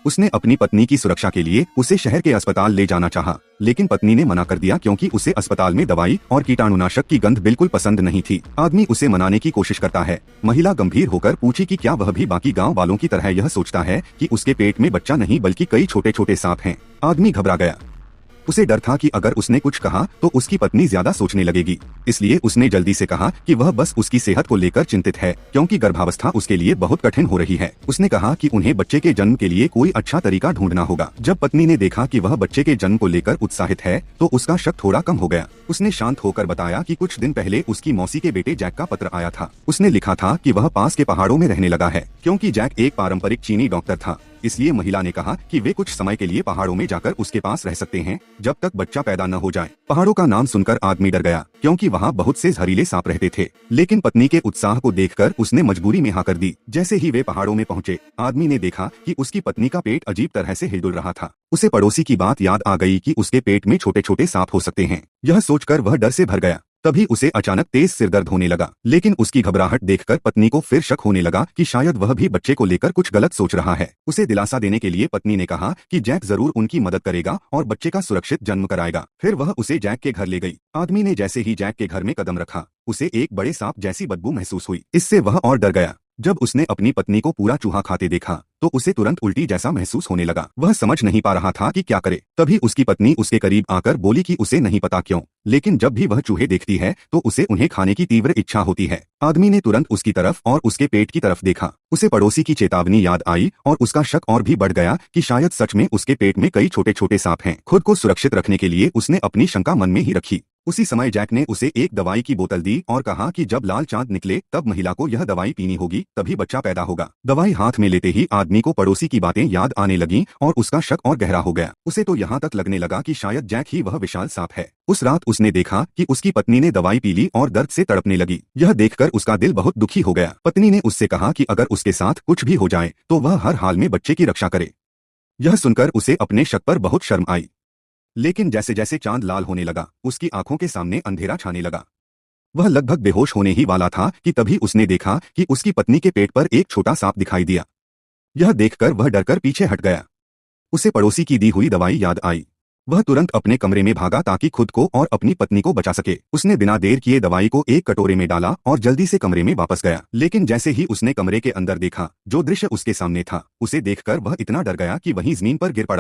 उसने अपनी पत्नी की सुरक्षा के लिए उसे शहर के अस्पताल ले जाना चाहा, लेकिन पत्नी ने मना कर दिया क्योंकि उसे अस्पताल में दवाई और कीटाणुनाशक की गंध बिल्कुल पसंद नहीं थी। आदमी उसे मनाने की कोशिश करता है। महिला गंभीर होकर पूछी कि क्या वह भी बाकी गांव वालों की तरह यह सोचता है कि उसके पेट में बच्चा नहीं बल्कि कई छोटे छोटे सांप हैं। आदमी घबरा गया। उसे डर था कि अगर उसने कुछ कहा तो उसकी पत्नी ज्यादा सोचने लगेगी, इसलिए उसने जल्दी से कहा कि वह बस उसकी सेहत को लेकर चिंतित है क्योंकि गर्भावस्था उसके लिए बहुत कठिन हो रही है। उसने कहा कि उन्हें बच्चे के जन्म के लिए कोई अच्छा तरीका ढूंढना होगा। जब पत्नी ने देखा कि वह बच्चे के जन्म को लेकर उत्साहित है तो उसका शक थोड़ा कम हो गया। उसने शांत होकर बताया कि कुछ दिन पहले उसकी मौसी के बेटे जैक का पत्र आया था। उसने लिखा था कि वह पास के पहाड़ों में रहने लगा है। क्योंकि जैक एक पारंपरिक चीनी डॉक्टर था, इसलिए महिला ने कहा कि वे कुछ समय के लिए पहाड़ों में जाकर उसके पास रह सकते हैं जब तक बच्चा पैदा न हो जाए। पहाड़ों का नाम सुनकर आदमी डर गया क्योंकि वहाँ बहुत से जहरीले सांप रहते थे, लेकिन पत्नी के उत्साह को देखकर उसने मजबूरी में हाँ कर दी। जैसे ही वे पहाड़ों में पहुँचे, आदमी ने देखा कि उसकी पत्नी का पेट अजीब तरह से हिलडुल रहा था। उसे पड़ोसी की बात याद आ गई कि उसके पेट में छोटे छोटे सांप हो सकते हैं। यह सोचकर वह डर से भर गया। तभी उसे अचानक तेज सिरदर्द होने लगा, लेकिन उसकी घबराहट देखकर पत्नी को फिर शक होने लगा कि शायद वह भी बच्चे को लेकर कुछ गलत सोच रहा है। उसे दिलासा देने के लिए पत्नी ने कहा कि जैक जरूर उनकी मदद करेगा और बच्चे का सुरक्षित जन्म कराएगा। फिर वह उसे जैक के घर ले गई। आदमी ने जैसे ही जैक के घर में कदम रखा, उसे एक बड़े सांप जैसी बदबू महसूस हुई। इससे वह और डर गया। जब उसने अपनी पत्नी को पूरा चूहा खाते देखा तो उसे तुरंत उल्टी जैसा महसूस होने लगा। वह समझ नहीं पा रहा था कि क्या करे। तभी उसकी पत्नी उसके करीब आकर बोली कि उसे नहीं पता क्यों, लेकिन जब भी वह चूहे देखती है तो उसे उन्हें खाने की तीव्र इच्छा होती है। आदमी ने तुरंत उसकी तरफ और उसके पेट की तरफ देखा। उसे पड़ोसी की चेतावनी याद आई और उसका शक और भी बढ़ गया कि शायद सच में उसके पेट में कई छोटे छोटे सांप हैं। खुद को सुरक्षित रखने के लिए उसने अपनी शंका मन में ही रखी। उसी समय जैक ने उसे एक दवाई की बोतल दी और कहा कि जब लाल चांद निकले तब महिला को यह दवाई पीनी होगी, तभी बच्चा पैदा होगा। दवाई हाथ में लेते ही आदमी को पड़ोसी की बातें याद आने लगीं और उसका शक और गहरा हो गया। उसे तो यहाँ तक लगने लगा कि शायद जैक ही वह विशाल सांप है। उस रात उसने देखा कि उसकी पत्नी ने दवाई पी ली और दर्द से तड़पने लगी। यह देखकर उसका दिल बहुत दुखी हो गया। पत्नी ने उससे कहा कि अगर उसके साथ कुछ भी हो जाए तो वह हर हाल में बच्चे की रक्षा करे। यह सुनकर उसे अपने शक पर बहुत शर्म आई, लेकिन जैसे जैसे चांद लाल होने लगा उसकी आंखों के सामने अंधेरा छाने लगा। वह लगभग बेहोश होने ही वाला था कि तभी उसने देखा कि उसकी पत्नी के पेट पर एक छोटा सांप दिखाई दिया। यह देखकर वह डरकर पीछे हट गया। उसे पड़ोसी की दी हुई दवाई याद आई। वह तुरंत अपने कमरे में भागा ताकि खुद को और अपनी पत्नी को बचा सके। उसने बिना देर किए दवाई को एक कटोरे में डाला और जल्दी से कमरे में वापस गया। लेकिन जैसे ही उसने कमरे के अंदर देखा, जो दृश्य उसके सामने था, उसे देखकर वह इतना डर गया कि वहीं जमीन पर गिर पड़ा।